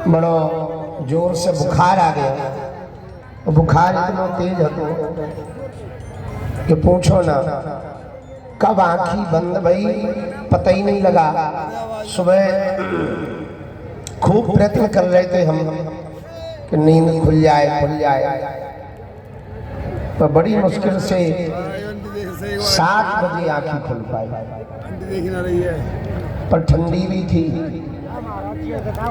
बड़ो जोर से बुखार आ गया। बुखार इतना तेज હતો कि पूछो ना, कब आंखी बंद भई पता ही नहीं लगा। सुबह खूब प्रयत्न कर रहे थे हम कि नींद खुल जाए, पर बड़ी मुश्किल से 7 बजे आंखें खुल पाई। पर ठंडी भी थी,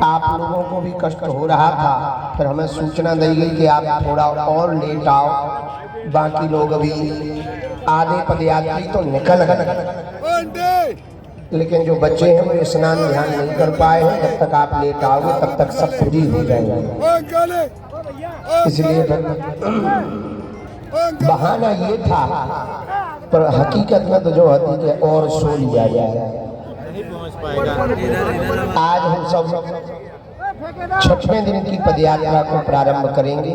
आप लोगों को भी कष्ट हो रहा था। फिर हमें सूचना दी गई कि आप थोड़ा और लेट आओ, बाकी लोग अभी आधे पदयात्री तो निकल गए, लेकिन जो बच्चे हैं वो स्नान ध्यान नहीं कर पाए हैं। जब तक आप लेट आओगे तब तक सब फ्री हो जाएगा। इसलिए बहाना ये था, पर हकीकत में तो जो होती है और सो लिया जाए। आज हम सब 6वें दिन की पदयात्रा को प्रारंभ करेंगे।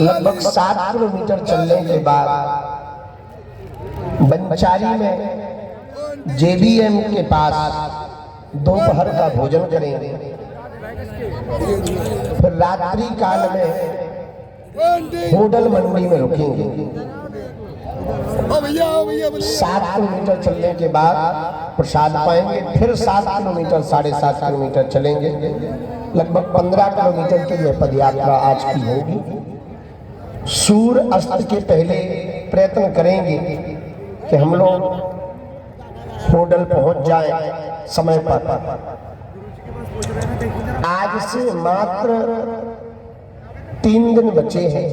लगभग 7 किलोमीटर चलने के बाद बंचारी में जेबीएम के पास दोपहर का भोजन करेंगे। फिर रात्रि काल में होटल मंडी में रुकेंगे। 7 किलोमीटर चलने के बाद प्रसाद पाएंगे। फिर 7 किलोमीटर 7.5 किलोमीटर चलेंगे। लगभग 15 किलोमीटर की यह पदयात्रा आज की होगी। सूर्य अस्त के पहले प्रयत्न करेंगे कि हम लोग होटल पहुंच जाएं समय पर। आज से मात्र 3 दिन बचे हैं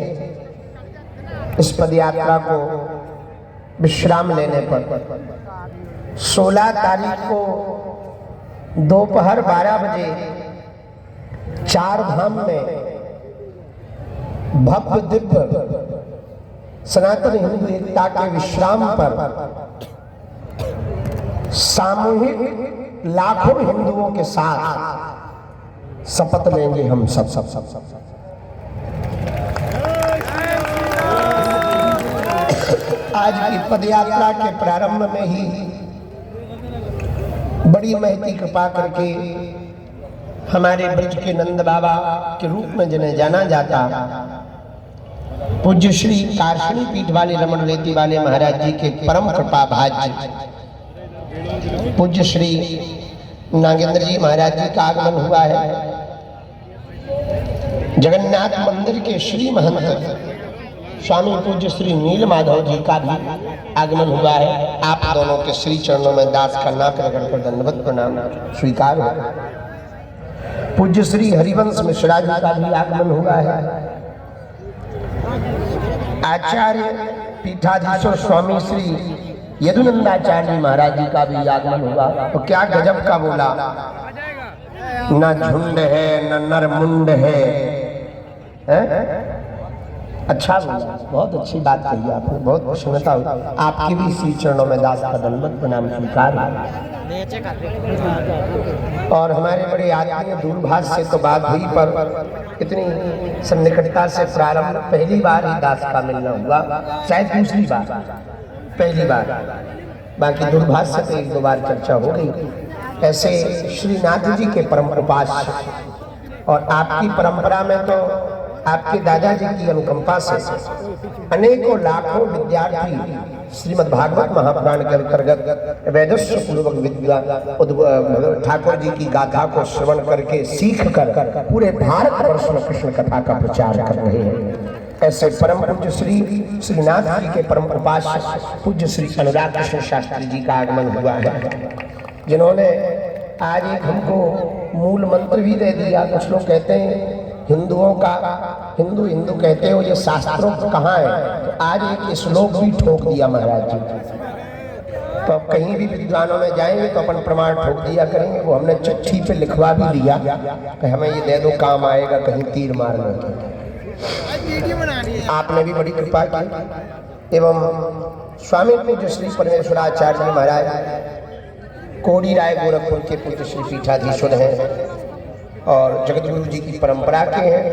इस पदयात्रा को विश्राम लेने पर। 16 तारीख को दोपहर 12 बजे 4 धाम में भव्य दिव्य सनातन हिंदू एकता के विश्राम पर सामूहिक लाखों हिंदुओं के साथ शपथ लेंगे हम सब। आज की पदयात्रा के प्रारंभ में ही बड़ी महती कृपा करके हमारे ब्रज के नंद बाबा के रूप में जिन्हें जाना जाता पूज्य श्री कार्षणी पीठ वाले रमण रेती वाले महाराज जी के परम कृपा भाज्य पूज्य श्री नागेंद्र जी महाराज जी का आगमन हुआ है। जगन्नाथ मंदिर के श्री महंत स्वामी पूज्य श्री नील माधव जी का भी आगमन हुआ है। आप दोनों के श्री चरणों में दास का नाक रगड़ कर दंडवत प्रणाम स्वीकार हो। पूज्य श्री हरिवंश मिश्रा जी का भी आगमन हुआ है। आचार्य पीठाधीश्वर स्वामी श्री यदुनंदाचार्य महाराज जी का भी आगमन हुआ। तो क्या गजब का बोला, न झुंड है न नरमुंड है। अच्छा बोला, बहुत अच्छी बात कही आपने, बहुत प्रसन्नता हुई। आपकी भी श्री चरणों में दास का दंडवत प्रणाम स्वीकार। और हमारे बड़े आत्मीय दूरभाष से तो बात हुई, पर इतनी सन्निकटता से प्रारंभ पहली बार ही दास का मिलना हुआ, शायद दूसरी बार, पहली बार। बाकी दूरभाष से तो 1-2 बार चर्चा हो गई। ऐसे श्रीनाथ जी के परम उपास्य और आपकी परंपरा में तो आपके दादाजी की अनुकंपा से अनेकों लाखों विद्यार्थी श्रीमद् भागवत महापुराण के अंतर्गत वेदस्व पूर्वक विद्या ठाकुर जी की गाथा को श्रवण करके सीख कर पूरे भारत वर्ष में कृष्ण कथा का प्रचार कर रहे हैं। ऐसे परम पूज्य श्री श्रीनाथ जी के परम उपास्य पूज्य श्री अनुराग कृष्ण शास्त्री जी का आगमन हुआ है, जिन्होंने आज एक हमको मूल मंत्र भी दे दिया। कुछ लोग कहते हैं हिंदुओं का हिंदू कहते हो, ये शास्त्रों कहाँ है, तो आज एक श्लोक भी ठोक दिया महाराज जी। तो अब कहीं भी विद्वानों में जाएंगे तो अपन प्रमाण ठोक दिया करेंगे। वो हमने चिट्ठी पे लिखवा भी दिया कि हमें ये दे दो, काम आएगा कहीं तीर मारने के। आपने भी बड़ी कृपा की। एवं स्वामी पूज्य श्री परमेश्वराचार्य महाराज कोड़ी राय गोरखपुर के पूज्य श्री पीठाधीश्वर हैं और जगतगुरु जी की परंपरा के हैं।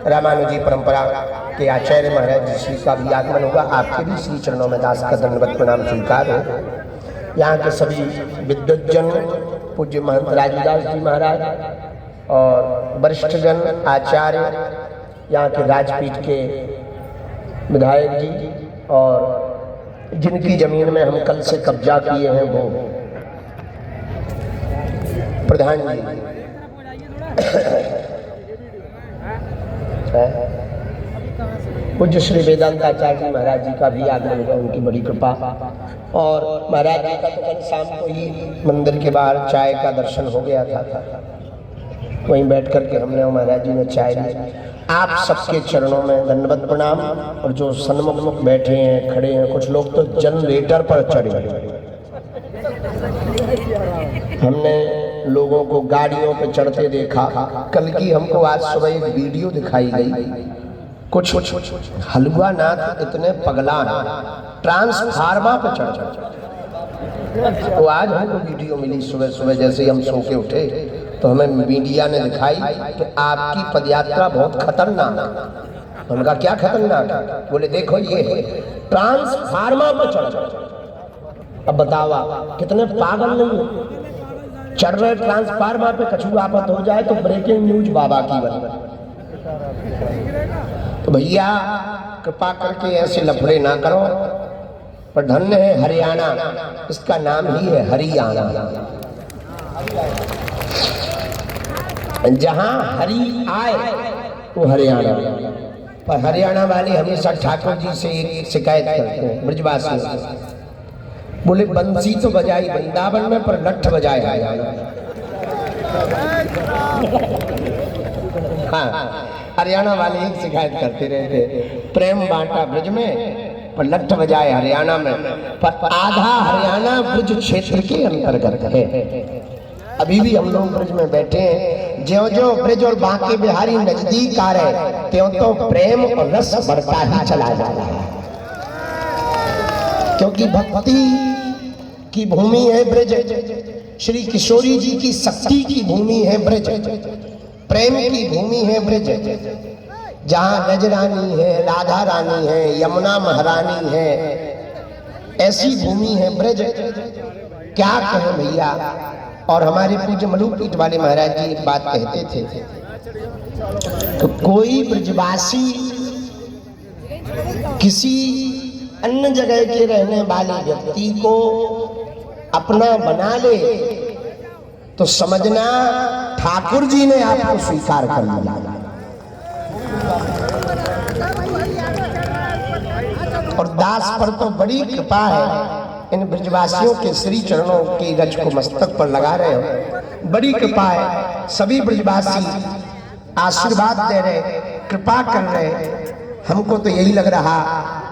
रामानुजी परंपरा के आचार्य महाराज श्री का भी आगमन होगा। आपके भी श्री चरणों में दास का दंडवत प्रणाम स्वीकार हो। यहाँ के सभी विद्वज्जन पूज्य महंत राजूदास जी महाराज और वरिष्ठजन आचार्य, यहाँ के राजपीठ के विधायक जी, और जिनकी जमीन में हम कल से कब्जा किए हैं वो प्रधान जी, पूज्य श्री वेदांताचार्य जी महाराज जी का भी आगमन हुआ, उनकी बड़ी कृपा। और महाराज जी का तो कल शाम को ही मंदिर के बाहर चाय का दर्शन हो गया था, वहीं बैठ करके हमने और महाराज जी ने चाय ली। आप सबके चरणों में दंडवत प्रणाम। और जो सन्मुख बैठे हैं, खड़े हैं, कुछ लोग तो जनरेटर पर चढ़े, हमने लोगों को गाड़ियों पे चढ़ते देखा। कल की हमको आज सुबह एक वीडियो दिखाई गई, कुछ हलवा नाथ इतने पगला ट्रांसफार्मा पे चढ़। तो आज हमको वीडियो मिली सुबह सुबह, जैसे ही हम सो के उठे तो हमें मीडिया ने दिखाई कि आपकी पदयात्रा बहुत खतरनाक। उनका क्या खतरनाक? बोले देखो ये ट्रांसफार्मा पे चढ़। अब बतावा कितने पागल नहीं चढ़ रहे ट्रांसफार्मा पे, कछु आफत हो जाए तो ब्रेकिंग न्यूज बाबा की बन। तो भैया कृपा करके ऐसे लफड़े ना करो। पर धन्य है हरियाणा, इसका नाम ही है हरियाणा। जहां हरि आए वो हरियाणा। पर हरियाणा वाले हमेशा ठाकुर जी से एक शिकायत करते हैं, ब्रजवासी बोले बंसी तो बजाई वृंदावन में पर लठ बजाए हरियाणा। हाँ, हरियाणा वाले एक शिकायत करते रहते, प्रेम बांटा ब्रज में पर लठ बजाए हरियाणा में। पर आधा हरियाणा ब्रज क्षेत्र के अंतर्गत है। अभी भी हम लोग ब्रज में बैठे हैं, ज्यों ज्यों ब्रज और बांके बिहारी नजदीक आ रहे त्यों तो प्रेम और रस बढ़ता ही चला जा रहा है। क्योंकि भक्ति की भूमि है ब्रज, श्री किशोरी जी की शक्ति की भूमि है ब्रज, प्रेम की भूमि है ब्रज। जहाँ रज रानी है, राधा रानी है, यमुना महारानी है, ऐसी भूमि है ब्रज। क्या कहें भैया। और हमारे पूज्य मलुपीठ वाले महाराज जी एक बात कहते थे, तो कोई ब्रजवासी किसी अन्य जगह के रहने वाले व्यक्ति को अपना बना ले तो समझना ठाकुर जी ने आपको स्वीकार कर लिया। और दास पर तो बड़ी कृपा है, इन ब्रजवासियों के श्री चरणों की रज को मस्तक पर लगा रहे हो, बड़ी कृपा है। सभी ब्रजवासी आशीर्वाद दे रहे, कृपा कर रहे। हमको तो यही लग रहा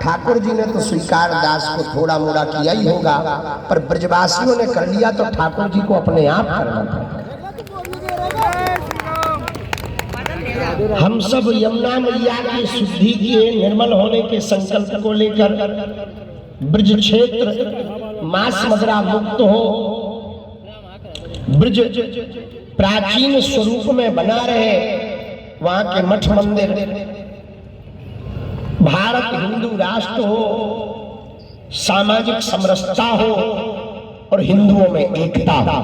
ठाकुर जी ने तो स्वीकार दास को थोड़ा मोड़ा किया ही होगा, पर ब्रजवासियों ने कर लिया तो ठाकुर जी को अपने आप करना था। हम सब यमुना मैया की शुद्धि के निर्मल होने के संकल्प को लेकर ब्रज क्षेत्र मास मदरा मुक्त हो, ब्रज प्राचीन स्वरूप में बना रहे, वहां के मठ मंदिर, भारत हिंदू राष्ट्र हो, सामाजिक समरसता हो और हिंदुओं में एकता हो।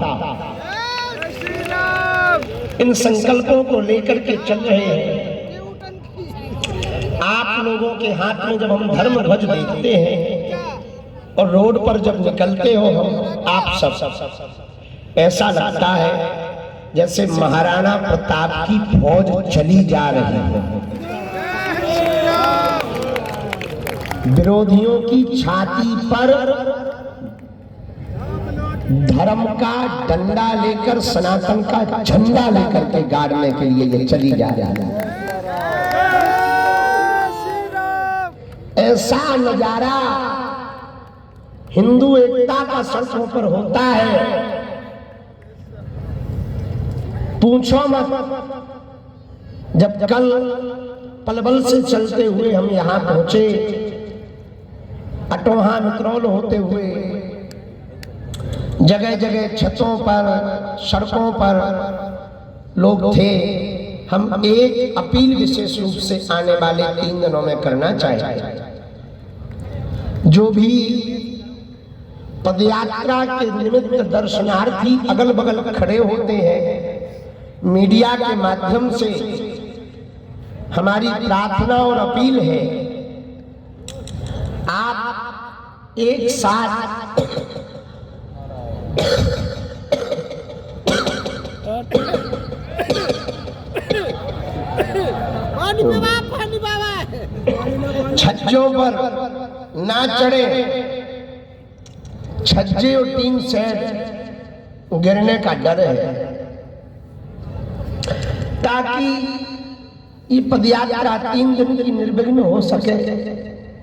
इन संकल्पों को लेकर के चल रहे हैं। आप लोगों के हाथ में जब हम धर्म ध्वज देखते हैं और रोड पर जब निकलते हो हम आप सब, ऐसा लगता है जैसे महाराणा प्रताप की फौज चली जा रही है। विरोधियों की छाती पर धर्म का डंडा लेकर, सनातन का झंडा लेकर के गाड़ने के लिए ये चली जा रही है। ऐसा नजारा हिंदू एकता का सड़कों पर होता है, पूछो मत। जब कल पलवल से चलते हुए हम यहां पहुंचे, अटोहा मित्रोल होते हुए जगह जगह छतों पर, सड़कों पर लोग थे। हम एक अपील विशेष रूप से आने वाले 3 दिनों में करना चाहेंगे। जो भी पदयात्रा के निमित्त दर्शनार्थी अगल बगल खड़े होते हैं। मीडिया के माध्यम से हमारी प्रार्थना और अपील है, आप एक साथ छज्जों पर ना चढ़े, छज्जे और टीन सेट गिरने का डर है, ताकि ये पदयात्रा 3 दिन की निर्विघ्न हो सके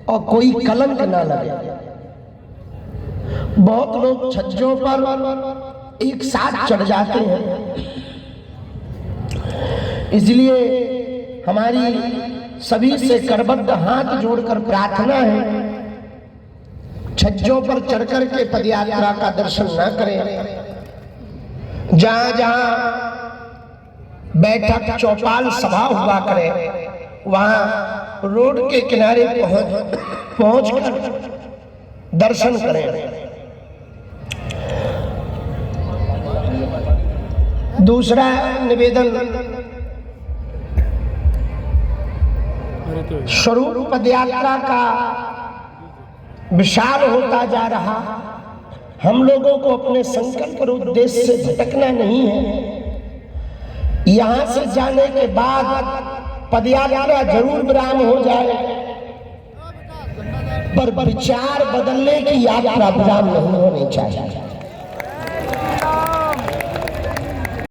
और कोई कलंक ना लगे। बहुत लोग छज्जों पर एक साथ चढ़ जाते हैं, इसलिए हमारी सभी से करबद्ध हाथ जोड़कर प्रार्थना है, छज्जों पर चढ़कर के पदयात्रा का दर्शन न करें। जहां जहां बैठक चौपाल सभा हुआ करे, वहां रोड के किनारे पहुंचकर दर्शन करें। दूसरा निवेदन, स्वरूप पदयात्रा का विशाल होता जा रहा, हम लोगों को अपने संकल्प और उद्देश्य से भटकना नहीं है। यहां से जाने के बाद पदयात्रा जरूर विराम हो जाए, पर विचार बदलने की यात्रा विराम नहीं होनी चाहिए।